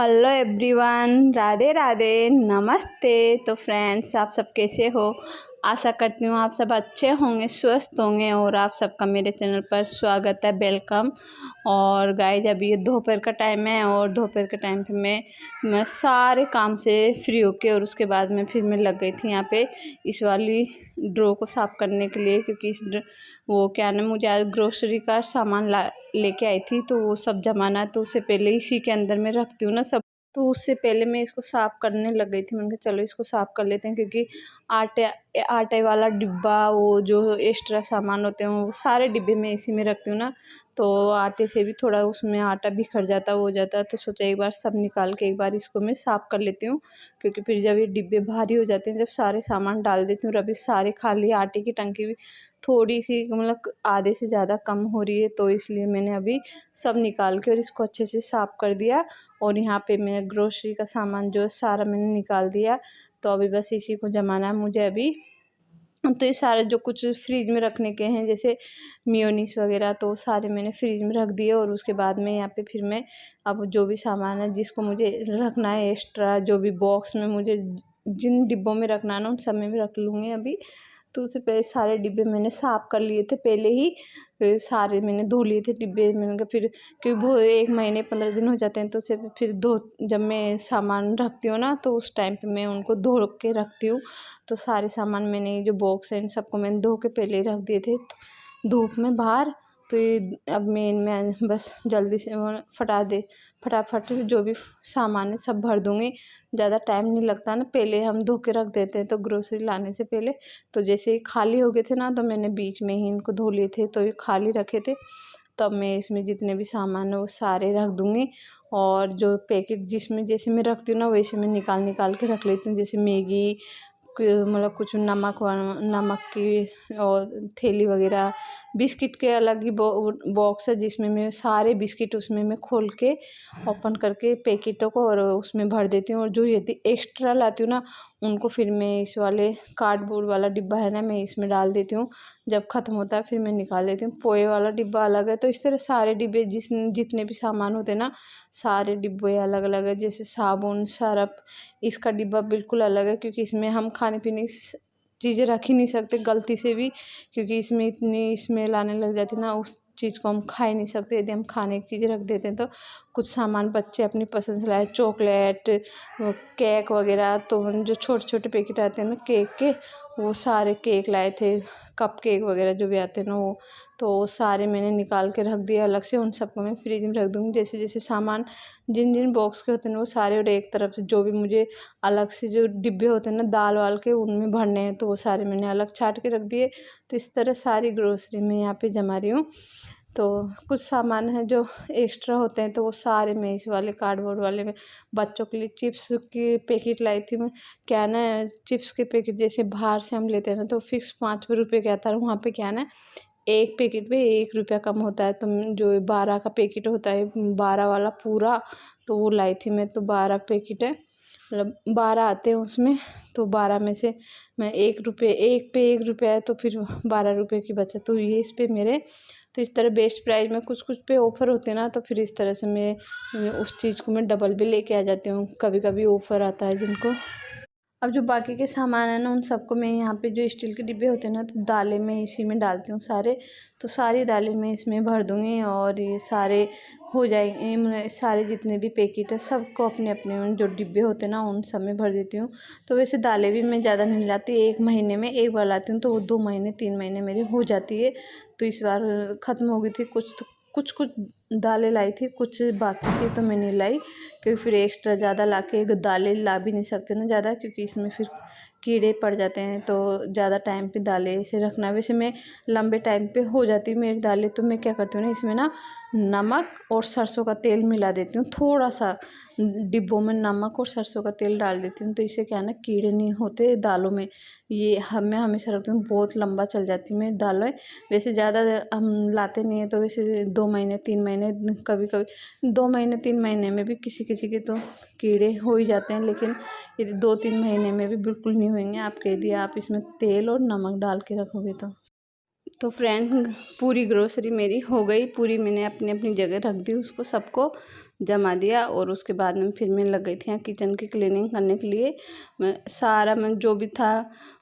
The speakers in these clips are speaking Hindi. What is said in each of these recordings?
हेलो एवरीवन, राधे राधे, नमस्ते। तो फ्रेंड्स, आप सब कैसे हो? आशा करती हूँ आप सब अच्छे होंगे, स्वस्थ होंगे। और आप सबका मेरे चैनल पर स्वागत है, वेलकम। और गाइज, अभी ये दोपहर का टाइम है और दोपहर के टाइम पे मैं सारे काम से फ्री होके और उसके बाद में फिर मैं लग गई थी यहाँ पे इस वाली ड्रॉ को साफ़ करने के लिए, क्योंकि वो क्या ना, मुझे आज ग्रोसरी का सामान लेके आई थी, तो वो सब जमाना, तो उससे पहले इसी के अंदर मैं रखती हूँ ना सब। तो उससे पहले मैं इसको साफ़ करने लग गई थी। मैंने कहा चलो इसको साफ़ कर लेते हैं, क्योंकि आटे आटे वाला डिब्बा, वो जो एक्स्ट्रा सामान होते हैं वो सारे डिब्बे में इसी में रखती हूँ ना, तो आटे से भी थोड़ा उसमें आटा बिखर जाता हो जाता है। तो सोचा एक बार सब निकाल के एक बार इसको मैं साफ़ कर लेती हूँ, क्योंकि फिर जब ये डिब्बे भारी हो जाते हैं, जब सारे सामान डाल देती हूँ, और अभी सारे खाली आटे की टंकी भी थोड़ी सी मतलब आधे से ज़्यादा कम हो रही है, तो इसलिए मैंने अभी सब निकाल के और इसको अच्छे से साफ़ कर दिया। और यहाँ पे मैंने ग्रोसरी का सामान जो सारा मैंने निकाल दिया, तो अभी बस इसी को जमाना है मुझे अभी। तो ये सारे जो कुछ फ्रिज में रखने के हैं, जैसे मेयोनीज वगैरह, तो सारे मैंने फ्रिज में रख दिए। और उसके बाद में यहाँ पे फिर मैं अब जो भी सामान है जिसको मुझे रखना है एक्स्ट्रा, जो भी बॉक्स में मुझे जिन डिब्बों में रखना है ना, उन सब में भी रख लूँगी अभी। तो उससे पहले सारे डिब्बे मैंने साफ़ कर लिए थे पहले ही, सारे मैंने धो लिए थे डिब्बे। मैंने कहा फिर, क्योंकि वो 1 महीने 15 दिन हो जाते हैं, तो उससे फिर जब मैं सामान रखती हूँ ना, तो उस टाइम पे मैं उनको धो के रखती हूँ। तो सारे सामान मैंने, जो बॉक्स है, इन सबको मैंने धो के पहले ही रख दिए थे धूप में बाहर। तो ये अब मैं बस जल्दी से फटाफट जो भी सामान है सब भर दूँगी। ज़्यादा टाइम नहीं लगता ना, पहले हम धो के रख देते हैं तो ग्रोसरी लाने से पहले। तो जैसे ही खाली हो गए थे ना, तो मैंने बीच में ही इनको धो लिए थे, तो ये खाली रखे थे। तब मैं इसमें जितने भी सामान है वो सारे रख दूँगी। और जो पैकेट जिसमें जैसे मैं रखती हूँ ना, वैसे मैं निकाल के रख लेती हूँ। जैसे मैगी, मतलब कुछ नमक की और थैली वगैरह, बिस्किट के अलग ही बॉक्स है, जिसमें मैं सारे बिस्किट उसमें मैं खोल के ओपन करके पैकेटों को और उसमें भर देती हूँ। और जो यदि एक्स्ट्रा लाती हूँ ना, उनको फिर मैं इस वाले कार्डबोर्ड वाला डिब्बा है ना, मैं इसमें डाल देती हूँ। जब ख़त्म होता है फिर मैं निकाल देती हूँ। पोए वाला डिब्बा अलग है। तो इस तरह सारे डिब्बे जितने भी सामान होते हैं ना, सारे डिब्बे अलग अलग है। जैसे साबुन, सर्फ, इसका डिब्बा बिल्कुल अलग है, क्योंकि इसमें हम खाने पीने की चीज़ें रख ही नहीं सकते गलती से भी, क्योंकि इसमें इतनी स्मेल आने लग जाती है ना, उस चीज़ को हम खा ही नहीं सकते। यदि हम खाने की चीज़ें रख देते हैं, तो कुछ सामान बच्चे अपनी पसंद से लाए, चॉकलेट, केक वगैरह, तो जो छोटे छोटे पैकेट आते हैं ना केक के, वो सारे केक लाए थे, कप केक वगैरह जो भी आते हैं ना, वो तो सारे मैंने निकाल के रख दिया अलग से। उन सबको मैं फ्रिज में रख दूँगी। जैसे जैसे सामान जिन जिन बॉक्स के होते हैं ना, वो सारे, और एक तरफ से जो भी मुझे अलग से जो डिब्बे होते हैं ना दाल वाल के, उनमें भरने हैं, तो वो सारे मैंने अलग छाट के रख दिए। तो इस तरह सारी ग्रोसरी मैं यहाँ पे जमा रही हूँ। तो कुछ सामान है जो एक्स्ट्रा होते हैं, तो वो सारे मैं इस वाले कार्डबोर्ड वाले में, बच्चों के लिए चिप्स की पैकेट लाई थी मैं। क्या ना, चिप्स के पैकेट जैसे बाहर से हम लेते हैं ना, तो फिक्स 5 रुपये का आता है। वहाँ पे क्या ना, एक पैकेट पे 1 रुपया कम होता है। तो जो 12 का पैकेट होता है, 12 वाला पूरा, तो वो लाई थी मैं। तो 12 पैकेट है, मतलब 12 आते हैं उसमें। तो 12 में से मैं 1 रुपये, एक पे 1 रुपया है, तो फिर 12 रुपये की बचत हुई है इस पे मेरे। तो इस तरह बेस्ट प्राइस में कुछ कुछ पे ऑफ़र होते हैं ना, तो फिर इस तरह से मैं उस चीज़ को मैं डबल भी लेके आ जाती हूँ। कभी कभी ऑफ़र आता है जिनको। अब जो बाकी के सामान है ना, उन सबको मैं यहाँ पे जो स्टील के डिब्बे होते हैं ना, तो दालें मैं इसी में डालती हूँ सारे। तो सारी दालें मैं इसमें भर दूँगी, और ये सारे हो जाएंगे। मैं सारे जितने भी पैकेट है सबको अपने अपने जो डिब्बे होते हैं ना, उन सब में भर देती हूँ। तो वैसे दालें भी मैं ज़्यादा नहीं लाती, 1 महीने में एक बार लाती हूँ, तो वो 2 महीने 3 महीने मेरी हो जाती है। तो इस बार ख़त्म हो गई थी कुछ, तो कुछ दालें लाई थी, कुछ बाकी थी, तो मैं नहीं लाई, क्योंकि फिर एक्स्ट्रा ज़्यादा ला के दालें ला भी नहीं सकते ना ज़्यादा, क्योंकि इसमें फिर कीड़े पड़ जाते हैं। तो ज़्यादा टाइम पे दालें ऐसे रखना, वैसे मैं लंबे टाइम पे हो जाती मेरी दालें। तो मैं क्या करती हूँ ना, इसमें ना नमक और सरसों का तेल मिला देती हूँ, थोड़ा सा डिब्बों में नमक और सरसों का तेल डाल देती हूँ। तो इससे क्या है ना, कीड़े नहीं होते दालों में। ये मैं हमेशा रखती हूँ, बहुत लंबा चल जाती है मेरी दालें। वैसे ज़्यादा हम लाते नहीं हैं, तो वैसे 2 महीने 3 महीने, कभी कभी 2 महीने 3 महीने में भी किसी किसी के तो कीड़े हो ही जाते हैं। लेकिन यदि 2-3 महीने में भी बिल्कुल नहीं होंगे आपके, यदि आप इसमें तेल और नमक डाल के रखोगे तो फ्रेंड, पूरी ग्रोसरी मेरी हो गई पूरी। मैंने अपनी अपनी जगह रख दी उसको सबको, जमा दिया और उसके बाद में फिर मैं लग गई थी यहाँ किचन की क्लीनिंग करने के लिए। मैं जो भी था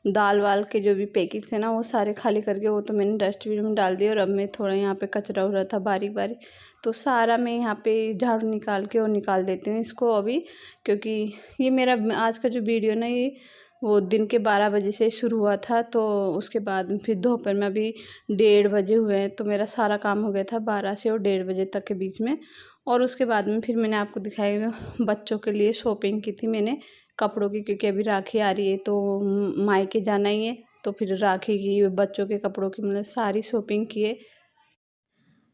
दाल वाल के जो भी पैकेट थे ना वो सारे खाली करके वो तो मैंने डस्टबिन में डाल दिया। और अब मैं थोड़ा यहाँ पे कचरा हो रहा था बारीक बारीक, तो सारा मैं यहाँ पे झाड़ू निकाल के और निकाल देती हूँ इसको अभी, क्योंकि ये मेरा आज का जो वीडियो ना ये वो दिन के 12 बजे से शुरू हुआ था। तो उसके बाद फिर दोपहर में अभी 1:30 बजे हुए हैं, तो मेरा सारा काम हो गया था 12 से और 1:30 बजे तक के बीच में। और उसके बाद में फिर मैंने आपको दिखाया बच्चों के लिए शॉपिंग की थी मैंने कपड़ों की, क्योंकि अभी राखी आ रही है तो मायके जाना ही है, तो फिर राखी की बच्चों के कपड़ों की मतलब सारी शॉपिंग किए।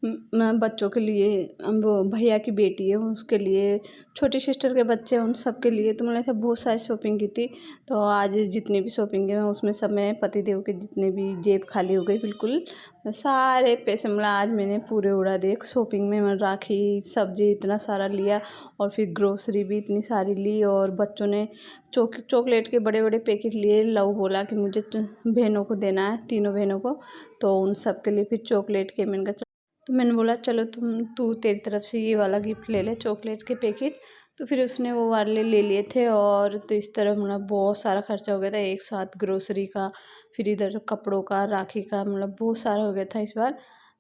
मैं बच्चों के लिए वो भैया की बेटी है उसके लिए, छोटी सिस्टर के बच्चे हैं उन सब के लिए, तो मैंने सब बहुत सारी शॉपिंग की थी। तो आज जितनी भी शॉपिंग है उसमें सब मैं पतिदेव के जितने भी जेब खाली हो गई बिल्कुल, सारे पैसे मतलब आज मैंने पूरे उड़ा दिए शॉपिंग में। मैं राखी सब्जी इतना सारा लिया और फिर ग्रोसरी भी इतनी सारी ली। और बच्चों ने चॉकलेट के बड़े बड़े पैकेट लिए। लव बोला कि मुझे बहनों को देना है, तीनों बहनों को, तो उन सब के लिए फिर चॉकलेट के मैंने कहा, तो मैंने बोला चलो तू तेरी तरफ से ये वाला गिफ्ट ले ले चॉकलेट के पैकेट। तो फिर उसने वो वाले ले लिए थे। और तो इस तरह मतलब बहुत सारा खर्चा हो गया था एक साथ, ग्रोसरी का फिर इधर कपड़ों का राखी का, मतलब बहुत सारा हो गया था इस बार।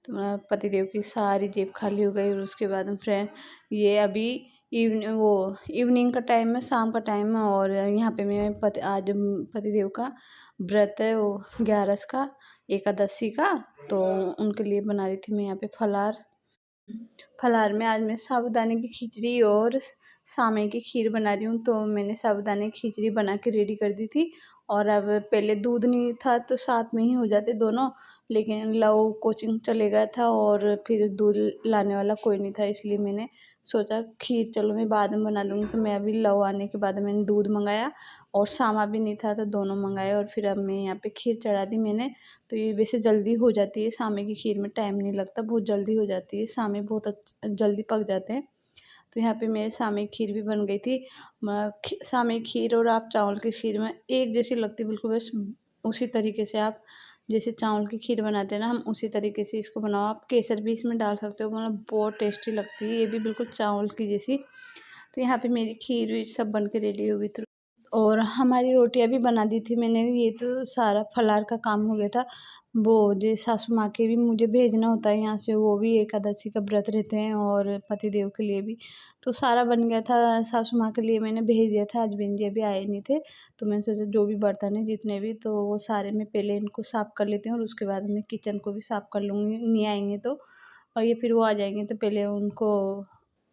तो मतलब पतिदेव की सारी जेब खाली हो गई। और उसके बाद हम फ्रेंड ये अभी इवनिंग का टाइम है, शाम का टाइम है। और यहाँ पे मैं आज पतिदेव का व्रत है वो 11 का, एकादशी का, तो उनके लिए बना रही थी मैं यहाँ पे फलार। फलार में आज मैं साबूदाने की खिचड़ी और सामे की खीर बना रही हूँ। तो मैंने साबूदाने की खिचड़ी बना के रेडी कर दी थी। और अब पहले दूध नहीं था तो साथ में ही हो जाते दोनों, लेकिन लव कोचिंग चले गया था और फिर दूध लाने वाला कोई नहीं था, इसलिए मैंने सोचा खीर चलो मैं बाद में बना दूँगी। तो मैं अभी लव आने के बाद मैंने दूध मंगाया और सामा भी नहीं था तो दोनों मंगाए। और फिर अब मैं यहाँ पे खीर चढ़ा दी मैंने। तो ये वैसे जल्दी हो जाती है, सामे की खीर में टाइम नहीं लगता, बहुत जल्दी हो जाती है, सामे बहुत जल्दी पक जाते हैं। तो यहाँ पे मेरे सामे की खीर भी बन गई थी। सामे की खीर और आप चावल की खीर में एक जैसी लगती बिल्कुल, बस उसी तरीके से आप जैसे चावल की खीर बनाते हैं ना हम उसी तरीके से इसको बनाओ। आप केसर भी इसमें डाल सकते हो, मतलब बहुत टेस्टी लगती है, ये भी बिल्कुल चावल की जैसी। तो यहाँ पे मेरी खीर सब बन के रेडी हो गई थी। और हमारी रोटियां भी बना दी थी मैंने, ये तो सारा फलार का काम हो गया था। वो जो सासू माँ के भी मुझे भेजना होता है यहाँ से, वो भी एकादशी का व्रत रहते हैं और पतिदेव के लिए भी, तो सारा बन गया था। सासू माँ के लिए मैंने भेज दिया था, हस्बैंड जी अभी आए नहीं थे, तो मैंने सोचा जो भी बर्तन है जितने भी तो वो सारे मैं पहले इनको साफ़ कर लेती हूँ और उसके बाद मैं किचन को भी साफ़ कर लूँगी, नहीं आएंगे तो। और ये फिर वो आ जाएंगे तो पहले उनको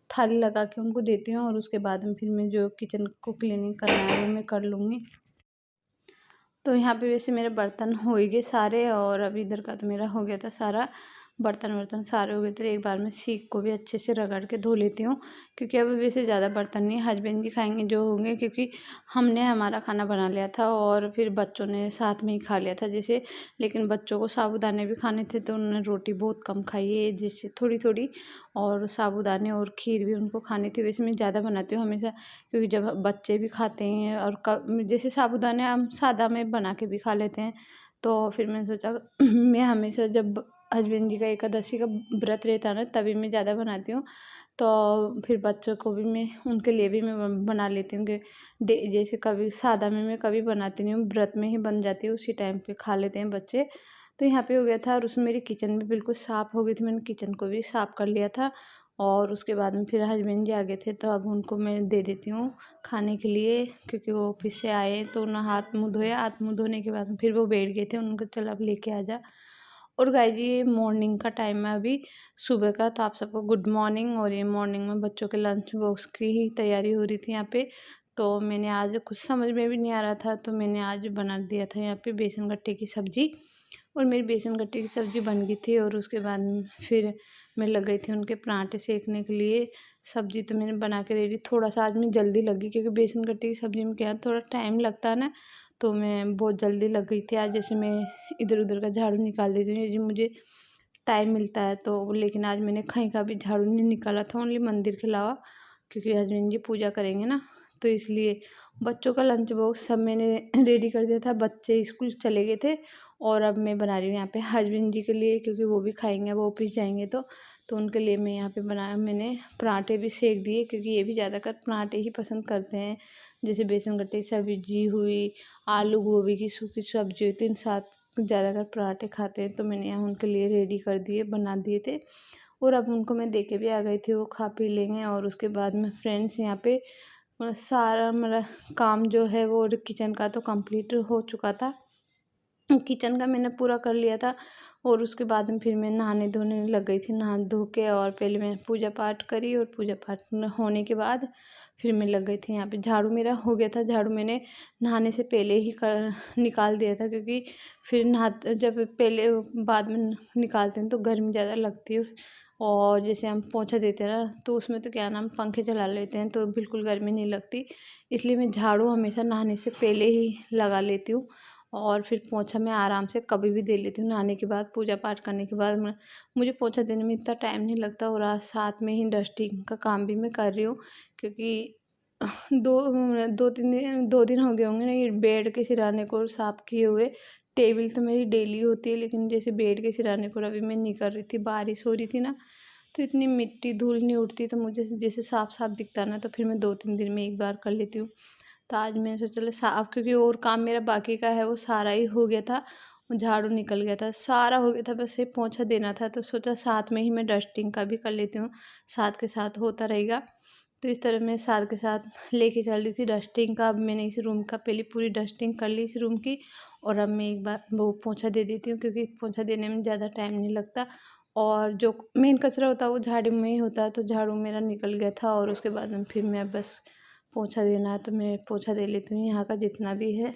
थाली लगा के उनको देती हूँ और उसके बाद में फिर मैं जो किचन को क्लीनिंग करना है वो मैं कर लूँगी। तो यहाँ पे वैसे मेरे बर्तन हो ही गए सारे। और अभी इधर का तो मेरा हो गया था सारा, बर्तन वर्तन सारे हो गए थे। एक बार मैं सीख को भी अच्छे से रगड़ के धो लेती हूँ, क्योंकि अब वैसे ज़्यादा बर्तन नहीं, हस्बैंड जी खाएंगे जो होंगे, क्योंकि हमने हमारा खाना बना लिया था और फिर बच्चों ने साथ में ही खा लिया था जैसे। लेकिन बच्चों को साबूदाने भी खाने थे तो उन्होंने रोटी बहुत कम खाई है जैसे थोड़ी थोड़ी, और साबूदाने और खीर भी उनको खानी थी। वैसे मैं ज़्यादा बनाती हूँ हमेशा, क्योंकि जब बच्चे भी खाते हैं और जैसे साबूदाने हम सादा में बना के भी खा लेते हैं। तो फिर मैंने सोचा मैं हमेशा जब हस्बैंड जी का एकादशी का व्रत रहता है ना तभी मैं ज़्यादा बनाती हूँ। तो फिर बच्चों को भी मैं उनके लिए भी मैं बना लेती हूँ कि जैसे कभी सादा में मैं कभी बनाती नहीं हूँ, व्रत में ही बन जाती है, उसी टाइम पे खा लेते हैं बच्चे। तो यहाँ पे हो गया था और उसमें मेरी किचन भी बिल्कुल साफ़ हो गई थी, मैंने किचन को भी साफ़ कर लिया था। और उसके बाद में फिर हस्बैंड जी आ गए थे तो अब उनको मैं दे देती हूँ खाने के लिए, क्योंकि वो ऑफिस से आए तो ना हाथ मुँह धोया, हाथ मुँह धोने के बाद फिर वो बैठ गए थे, उनको चल अब लेके आ जा। और गाइस ये मॉर्निंग का टाइम है अभी सुबह का, तो आप सबको गुड मॉर्निंग। और ये मॉर्निंग में बच्चों के लंच बॉक्स की ही तैयारी हो रही थी यहाँ पे। तो मैंने आज कुछ समझ में भी नहीं आ रहा था तो मैंने आज बना दिया था यहाँ पे बेसन गट्टे की सब्ज़ी। और मेरी बेसन गट्टे की सब्ज़ी बन गई थी और उसके बाद फिर मैं लग गई थी उनके पराठे सेकने के लिए। सब्ज़ी तो मैंने बना के रेडी, थोड़ा सा आज मैं जल्दी लगी क्योंकि बेसन गट्टे की सब्ज़ी में क्या थोड़ा टाइम लगता है ना, तो मैं बहुत जल्दी लग गई थी आज। जैसे मैं इधर उधर का झाड़ू निकाल देती हूँ जो मुझे टाइम मिलता है तो, लेकिन आज मैंने कहीं का भी झाड़ू नहीं निकाला था, ओनली मंदिर के अलावा, क्योंकि हस्बैंड जी पूजा करेंगे ना तो इसलिए। बच्चों का लंच बॉक्स सब मैंने रेडी कर दिया था, बच्चे स्कूल चले गए थे। और अब मैं बना रही हूँ यहाँ पे हस्बैंड जी के लिए, क्योंकि वो भी खाएंगे, वो ऑफिस जाएंगे तो उनके लिए मैं यहाँ पे बनाया, मैंने पराठे भी सेक दिए, क्योंकि ये भी ज़्यादातर पराठे ही पसंद करते हैं। जैसे बेसन गट्टे की सब्जी हुई, आलू गोभी की सूखी सब्जी हुई, तो इन साथ ज़्यादातर पराठे खाते हैं, तो मैंने यहाँ उनके लिए रेडी कर दिए, बना दिए थे। और अब उनको मैं दे के भी आ गई थी, वो खा पी लेंगे। और उसके बाद में फ्रेंड्स यहाँ पे सारा मेरा काम जो है वो किचन का तो कंप्लीट हो चुका था, किचन का मैंने पूरा कर लिया था। और उसके बाद में फिर मैं नहाने धोने लग गई थी, नहा धो के और पहले मैं पूजा पाठ करी, और पूजा पाठ होने के बाद फिर मैं लग गई थी यहाँ पे। झाड़ू मेरा हो गया था, झाड़ू मैंने नहाने से पहले ही निकाल दिया था, क्योंकि फिर जब पहले बाद में निकालते हैं तो गर्मी ज़्यादा लगती है। और जैसे हम पोंछा देते हैं ना, तो उसमें तो क्या नाम पंखे चला लेते हैं, तो बिल्कुल गर्मी नहीं लगती। इसलिए मैं झाड़ू हमेशा नहाने से पहले ही लगा लेती हूँ, और फिर पोंछा मैं आराम से कभी भी दे लेती हूँ नहाने के बाद, पूजा पाठ करने के बाद। मुझे पोंछा देने में इतना टाइम नहीं लगता, और आज साथ में ही डस्टिंग का काम भी मैं कर रही हूँ, क्योंकि दो 2 दिन हो गए होंगे ना ये बेड के सिराने को साफ़ किए हुए। टेबल तो मेरी डेली होती है, लेकिन जैसे बेड के सिराने को अभी मैं नहीं कर रही थी, बारिश हो रही थी ना, तो इतनी मिट्टी धूल नहीं उड़ती, तो मुझे जैसे साफ साफ दिखता ना, तो फिर मैं 2-3 दिन में एक बार कर लेती हूँ। तो आज मैंने सोचा चलो साफ, क्योंकि और काम मेरा बाकी का है वो सारा ही हो गया था, झाड़ू निकल गया था, सारा हो गया था, बस ये पोंछा देना था। तो सोचा साथ में ही मैं डस्टिंग का भी कर लेती हूँ, साथ के साथ होता रहेगा। तो इस तरह मैं साथ के साथ लेके चल रही थी डस्टिंग का। अब मैंने इस रूम का पहले पूरी डस्टिंग कर ली इस रूम की, और अब मैं एक बार वो पोंछा दे देती हूँ, क्योंकि पोंछा देने में ज़्यादा टाइम नहीं लगता। और जो मेन कचरा होता है वो झाड़ू में ही होता है, तो झाड़ू मेरा निकल गया था। और उसके बाद में फिर मैं बस पोंछा देना है तो मैं पोंछा दे लेती हूँ यहाँ का जितना भी है।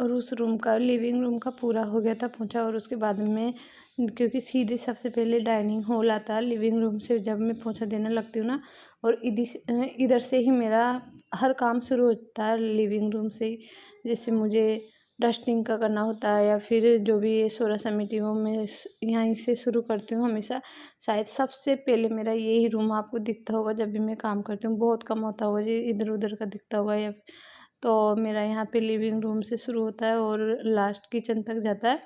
और उस रूम का, लिविंग रूम का पूरा हो गया था पोंछा। और उसके बाद में, क्योंकि सीधे सबसे पहले डाइनिंग हॉल आता है, लिविंग रूम से जब मैं पोंछा देने लगती हूँ ना, और इधर से ही मेरा हर काम शुरू होता है, लिविंग रूम से ही। जैसे मुझे डस्टिंग का करना होता है, या फिर जो भी ये सोरा समेटी वो मैं यहीं से शुरू करती हूँ हमेशा। शायद सबसे पहले मेरा यही रूम आपको दिखता होगा जब भी मैं काम करती हूँ, बहुत कम होता होगा जी इधर उधर का दिखता होगा। या तो मेरा यहाँ पे लिविंग रूम से शुरू होता है और लास्ट किचन तक जाता है।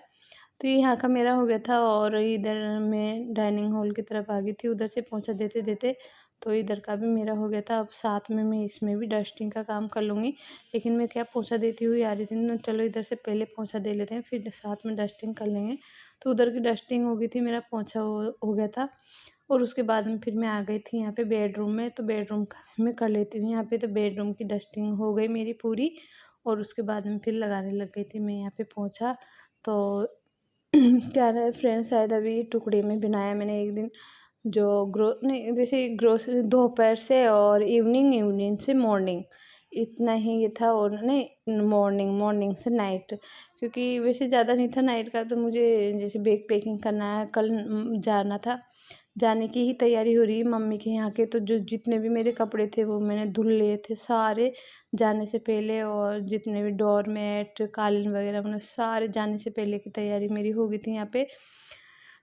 तो ये यहाँ का मेरा हो गया था, और इधर मैं डाइनिंग हॉल की तरफ आ गई थी, उधर से पोंछा देते देते तो इधर का भी मेरा हो गया था। अब साथ में मैं इसमें भी डस्टिंग का काम कर लूँगी, लेकिन मैं क्या पोंछा देती हुई आ रही थी ना, चलो इधर से पहले पोंछा दे लेते हैं, फिर साथ में डस्टिंग कर लेंगे। तो उधर की डस्टिंग हो गई थी, मेरा पोंछा हो गया था। और उसके बाद में फिर मैं आ गई थी यहाँ पे बेडरूम में, तो बेडरूम का मैं कर लेती हूँ यहाँ पे। तो बेडरूम की डस्टिंग हो गई मेरी पूरी, और उसके बाद में फिर लगाने लग गई थी मैं यहाँ पे पोंछा। तो क्या रहा है फ्रेंड्स, शायद अभी टुकड़े में बनाया मैंने एक दिन, जो नहीं वैसे ग्रोसरी दोपहर से और इवनिंग इवनिंग से मॉर्निंग, इतना ही ये था। और नहीं, मॉर्निंग मॉर्निंग से नाइट, क्योंकि वैसे ज़्यादा नहीं था नाइट का। तो मुझे जैसे बैग पैकिंग करना है, कल जाना था, जाने की ही तैयारी हो रही है मम्मी के यहाँ के। तो जो जितने भी मेरे कपड़े थे वो मैंने धुल लिए थे सारे जाने से पहले, और जितने भी डोरमेट कालीन वगैरह मैंने सारे जाने से पहले की तैयारी मेरी हो गई थी यहाँ पे।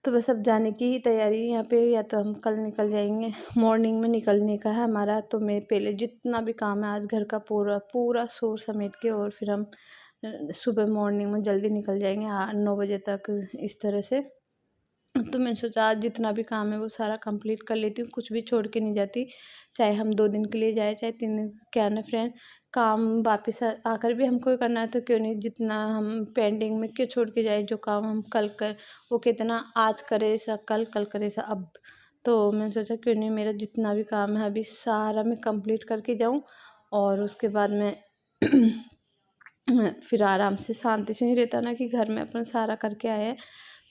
तो बस अब जाने की ही तैयारी है यहाँ पे, या तो हम कल निकल जाएंगे, मॉर्निंग में निकलने का है हमारा। तो मैं पहले जितना भी काम है आज घर का पूरा पूरा शोर समेट के, और फिर हम सुबह मॉर्निंग में जल्दी निकल जाएंगे 8-9 बजे तक इस तरह से। तो मैंने सोचा आज जितना भी काम है वो सारा कंप्लीट कर लेती हूँ, कुछ भी छोड़ के नहीं जाती, चाहे हम 2 दिन के लिए जाए चाहे 3 दिन। क्या ना फ्रेंड, काम वापस आकर भी हमको करना है, तो क्यों नहीं, जितना हम पेंडिंग में क्यों छोड़ के जाए, जो काम हम कल कर वो कितना आज करे सा कल करे सा अब। तो मैंने सोचा क्यों नहीं, मेरा जितना भी काम है अभी सारा मैं कंप्लीट करके जाऊँ, और उसके बाद में फिर आराम से शांति से ही रहता ना, कि घर में अपन सारा करके आए हैं।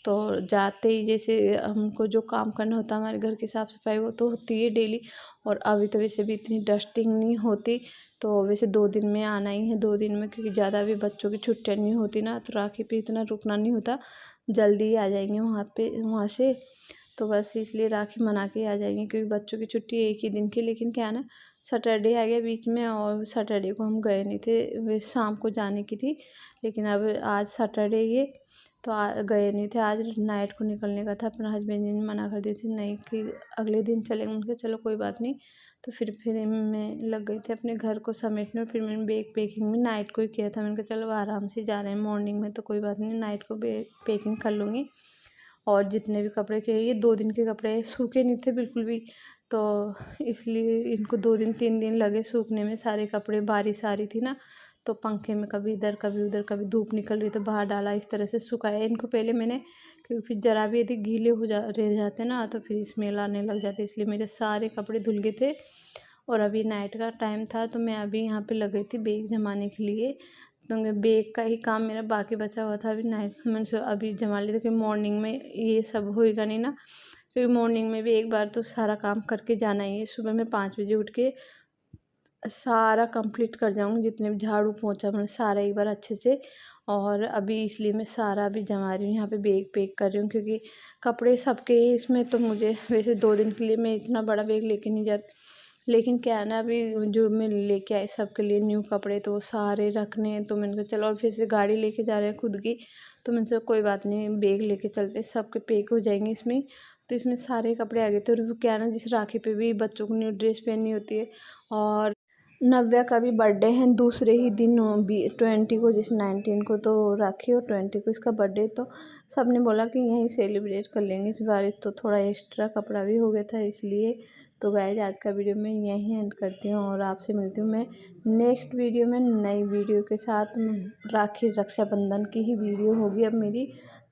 तो जाते ही जैसे हमको जो काम करना होता है हमारे घर की साफ़ सफाई, वो तो होती है डेली। और अभी तो वैसे भी इतनी डस्टिंग नहीं होती, तो वैसे 2 दिन में आना ही है, 2 दिन में, क्योंकि ज़्यादा भी बच्चों की छुट्टियाँ नहीं होती ना, तो राखी पे इतना रुकना नहीं होता, जल्दी ही आ जाएंगे वहाँ से। तो बस इसलिए राखी मना के आ जाएंगे, क्योंकि बच्चों की छुट्टी एक ही दिन की। लेकिन क्या है ना, सैटरडे आ गया बीच में, और सैटरडे को हम गए नहीं थे, वे शाम को जाने की थी, लेकिन अब आज सैटरडे ये तो गए नहीं थे। आज नाइट को निकलने का था, अपना हस्बैंड जी ने मना कर दी थी नहीं कि अगले दिन चलेंगे। उनके चलो कोई बात नहीं। तो फिर मैं लग गई थी अपने घर को समेटने। और फिर मैंने बैग पैकिंग भी नाइट को ही किया था। मैंने कहा चलो आराम से जा रहे हैं, मॉर्निंग में तो कोई बात नहीं, नाइट को बैग पैकिंग कर लूँगी। और जितने भी कपड़े के, ये 2 दिन के कपड़े सूखे नहीं थे बिल्कुल भी, तो इसलिए इनको 2 दिन 3 दिन लगे सूखने में। सारे कपड़े, बारिश आ रही थी ना, तो पंखे में कभी इधर कभी उधर, कभी धूप निकल रही तो बाहर डाला, इस तरह से सुखाया इनको पहले मैंने, क्योंकि फिर ज़रा भी यदि गीले रह जाते ना तो फिर स्मेल आने लग जाती। इसलिए मेरे सारे कपड़े धुल गए थे। और अभी नाइट का टाइम था तो मैं अभी यहाँ पे लग गई थी बैग जमाने के लिए। तो बैग का ही काम मेरा बाकी बचा हुआ था। अभी नाइट में मैंने अभी जमा लिया था, क्योंकि मॉर्निंग में ये सब होएगा नहीं ना, क्योंकि मॉर्निंग में भी एक बार तो सारा काम करके जाना ही है। सुबह में 5 बजे उठ के सारा कंप्लीट कर जाऊँगी, जितने भी झाड़ू पोंछा मैंने सारा एक बार अच्छे से। और अभी इसलिए मैं सारा अभी जमा रही हूँ, यहाँ पे बैग पैक कर रही हूँ, क्योंकि कपड़े सबके इसमें तो मुझे वैसे 2 दिन के लिए मैं इतना बड़ा बैग लेके नहीं जाती। लेकिन क्या है ना, अभी जो मैं लेके आई सबके लिए न्यू कपड़े, तो वो सारे रखने हैं। तो मैंने कहा चलो, और फिर से गाड़ी लेके जा रहे हैं खुद की, तो मैंने सोचा कोई बात नहीं, बैग लेके चलते, सबके पैक हो जाएंगे इसमें। तो इसमें सारे कपड़े आ गए थे। और वो क्या है ना, जिस राखी पे भी बच्चों को न्यू ड्रेस पहननी होती है। और नव्या का भी बर्थडे है दूसरे ही दिन, 20 को, जैसे 19 को तो राखी और 20 को इसका बर्थडे। तो सब ने बोला कि यहीं सेलिब्रेट कर लेंगे इस बार, तो थोड़ा एक्स्ट्रा कपड़ा भी हो गया था इसलिए। तो गाइस आज का वीडियो मैं यहीं एंड करती हूँ और आपसे मिलती हूँ मैं नेक्स्ट वीडियो में नई वीडियो के साथ। राखी रक्षाबंधन की ही वीडियो होगी अब मेरी।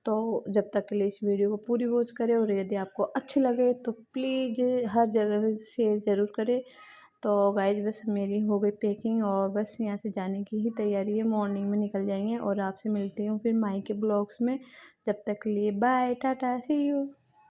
तो जब तक के लिए इस वीडियो को पूरी वॉच करें, और यदि आपको अच्छी लगे तो प्लीज़ हर जगह पे शेयर ज़रूर करें। तो गाइज बस मेरी हो गई पैकिंग, और बस यहाँ से जाने की ही तैयारी है। मॉर्निंग में निकल जाएंगे और आपसे मिलती हूँ फिर माई के ब्लॉग्स में। जब तक के लिए बाय, टाटा, सी यू।